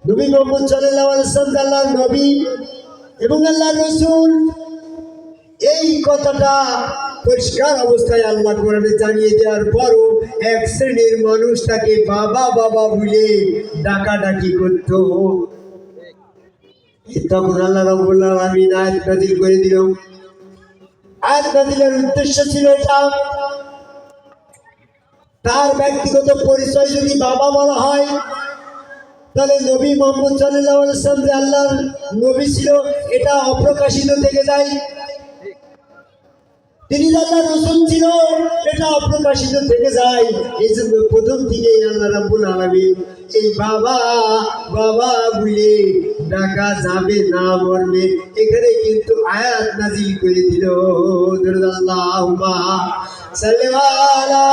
নবী মুহাম্মদ সাল্লাল্লাহু আলাইহি ওয়াসাল্লাম আল্লাহর নবী এবং আল্লাহর রাসূল, এই কথাটা পরিষ্কার অবস্থায় আল্লাহ কোরআনে জানিয়ে দেওয়ার পরও এক শ্রেণীর মানুষ তাকে বাবা বাবা বলে ডাকাডাকি করত। তখন আল্লাহ রাব্বুল আলামিন আয়াত নাযিল করে দিল। আয়াত নাযিলের উদ্দেশ্য ছিল এটা, তার ব্যক্তিগত পরিচয় যদি বাবা বলা হয়, তাহলে নবী মুহাম্মদ সাল্লাল্লাহু আলাইহি ওয়াসাল্লাম যে আল্লাহর নবী ছিল এটা অপ্রকাশিত থেকে যায়। তিনি আল্লাহর রাসূল ছিল এটা অপ্রকাশিত থেকে যায়। এই জন্য প্রথম থেকেই আল্লাহ রাব্বুল আলামিন এই বাবা বাবা বলে ডাকা যাবে না মর্মে এখানে কিন্তু আয়াত নাযিল করে দিল। আল্লাহুম্মা সাল্লি আলা